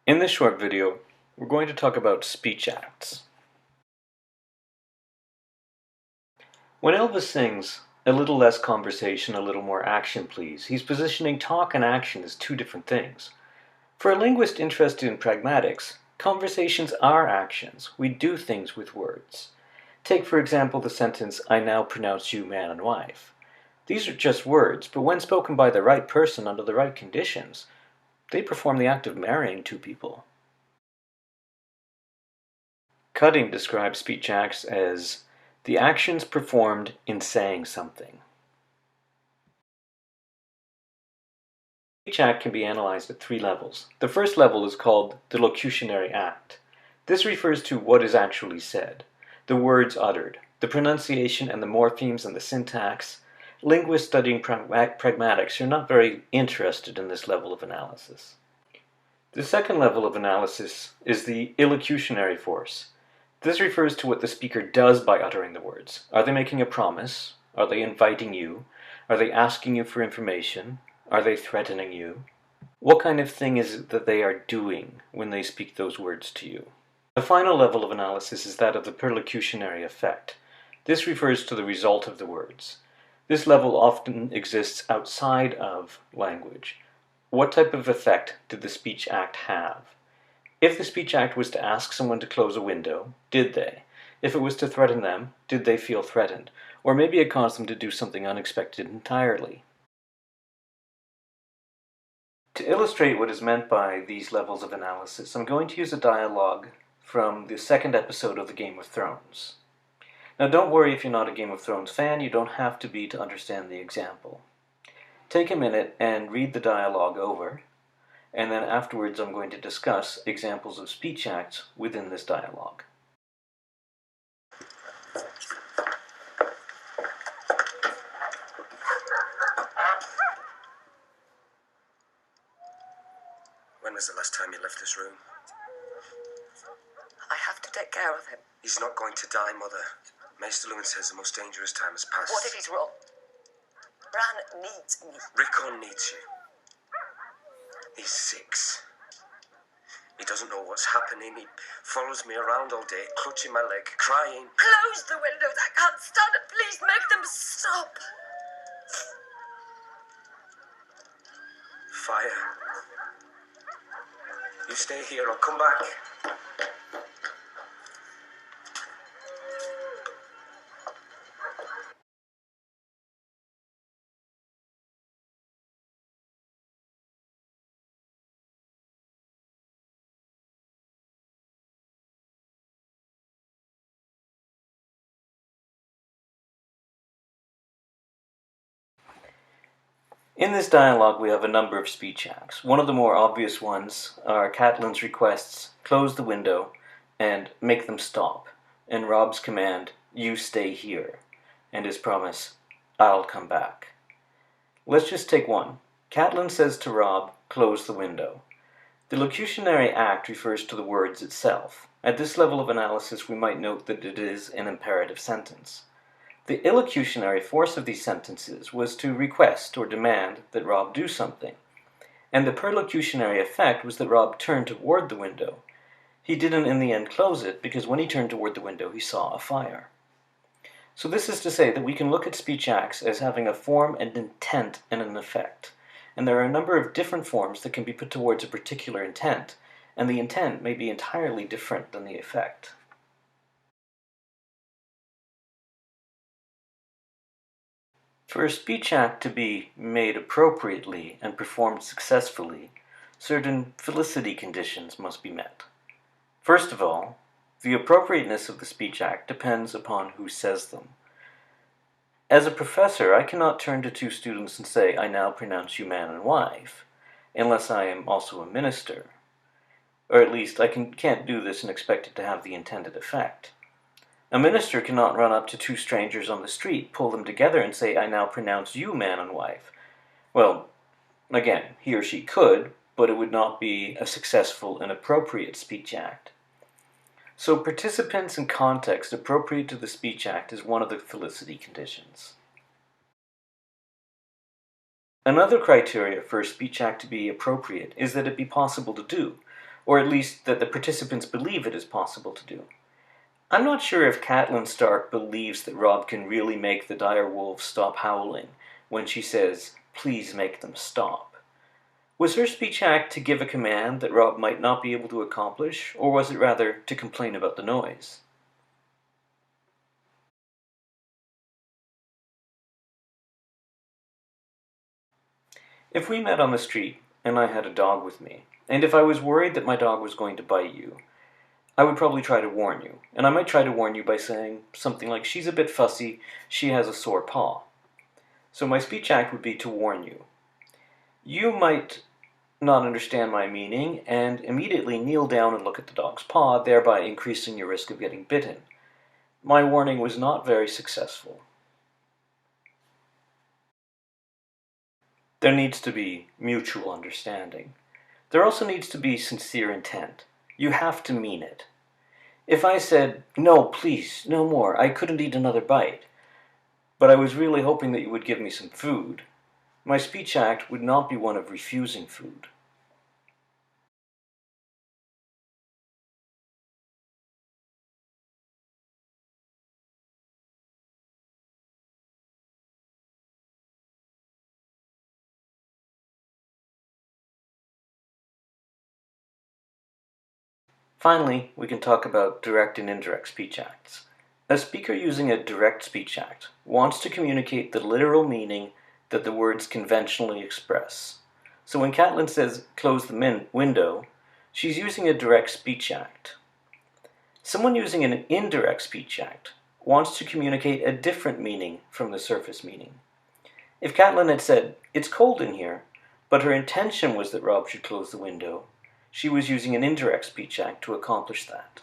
In this short video, we're going to talk about speech acts. When Elvis sings, "A little less conversation, a little more action, please," he's positioning talk and action as two different things. For a linguist interested in pragmatics, conversations are actions. We do things with words. Take, for example, the sentence, "I now pronounce you man and wife." These are just words, but when spoken by the right person under the right conditions, they perform the act of marrying two people. Cutting describes speech acts as the actions performed in saying something. Speech act can be analyzed at three levels. The first level is called the locutionary act. This refers to what is actually said, the words uttered, the pronunciation and the morphemes and the syntax. Linguists studying pragmatics are not very interested in this level of analysis. The second level of analysis is the illocutionary force. This refers to what the speaker does by uttering the words. Are they making a promise? Are they inviting you? Are they asking you for information? Are they threatening you? What kind of thing is it that they are doing when they speak those words to you? The final level of analysis is that of the perlocutionary effect. This refers to the result of the words. This level often exists outside of language. What type of effect did the speech act have? If the speech act was to ask someone to close a window, did they? If it was to threaten them, did they feel threatened? Or maybe it caused them to do something unexpected entirely. To illustrate what is meant by these levels of analysis, I'm going to use a dialogue from the second episode of the Game of Thrones. Now don't worry if you're not a Game of Thrones fan, you don't have to be to understand the example. Take a minute and read the dialogue over, and then afterwards I'm going to discuss examples of speech acts within this dialogue. When was the last time you left this room? I have to take care of him. He's not going to die, Mother. Maester Lewin says the most dangerous time has passed. What if he's wrong? Bran needs me. Rickon needs you. He's 6. He doesn't know what's happening. He follows me around all day, clutching my leg, crying. Close the windows. I can't stand it. Please make them stop. Fire. You stay here, I'll come back. In this dialogue we have a number of speech acts. One of the more obvious ones are Catelyn's requests, "Close the window," and "Make them stop," and Robb's command, "You stay here," and his promise, "I'll come back." Let's just take one. Catelyn says to Robb, "Close the window." The locutionary act refers to the words itself. At this level of analysis we might note that it is an imperative sentence. The illocutionary force of these sentences was to request or demand that Robb do something, and the perlocutionary effect was that Robb turned toward the window. He didn't in the end close it, because when he turned toward the window he saw a fire. So this is to say that we can look at speech acts as having a form, an intent, and an effect. And there are a number of different forms that can be put towards a particular intent, and the intent may be entirely different than the effect. For a speech act to be made appropriately and performed successfully, certain Felicity conditions must be met. First of all, the appropriateness of the speech act depends upon who says them. As a professor, I cannot turn to two students and say, "I now pronounce you man and wife," unless I am also a minister. Or at least, I can't do this and expect it to have the intended effect. A minister cannot run up to two strangers on the street, pull them together, and say, "I now pronounce you man and wife." Well, again, he or she could, but it would not be a successful and appropriate speech act. So participants and context appropriate to the speech act is one of the Felicity conditions. Another criteria for a speech act to be appropriate is that it be possible to do. or at least that the participants believe it is possible to do. I'm not sure if Catelyn Stark believes that Robb can really make the dire wolves stop howling when she says, "Please make them stop." Was her speech act to give a command that Robb might not be able to accomplish, or was it rather to complain about the noise? If we met on the street and I had a dog with me, and if I was worried that my dog was going to bite you, I would probably try to warn you. And I might try to warn you by saying something like, "She's a bit fussy, she has a sore paw." So my speech act would be to warn you. You might not understand my meaning and immediately kneel down and look at the dog's paw, thereby increasing your risk of getting bitten. My warning was not very successful. There needs to be mutual understanding. There also needs to be sincere intent. You have to mean it. If I said, "No, please, no more, I couldn't eat another bite," but I was really hoping that you would give me some food, my speech act would not be one of refusing food. Finally, we can talk about direct and indirect speech acts. A speaker using a direct speech act wants to communicate the literal meaning that the words conventionally express. So when Catelyn says, "Close the window," she's using a direct speech act. Someone using an indirect speech act wants to communicate a different meaning from the surface meaning. If Catelyn had said, "It's cold in here," but her intention was that Robb should close the window, she was using an indirect speech act to accomplish that.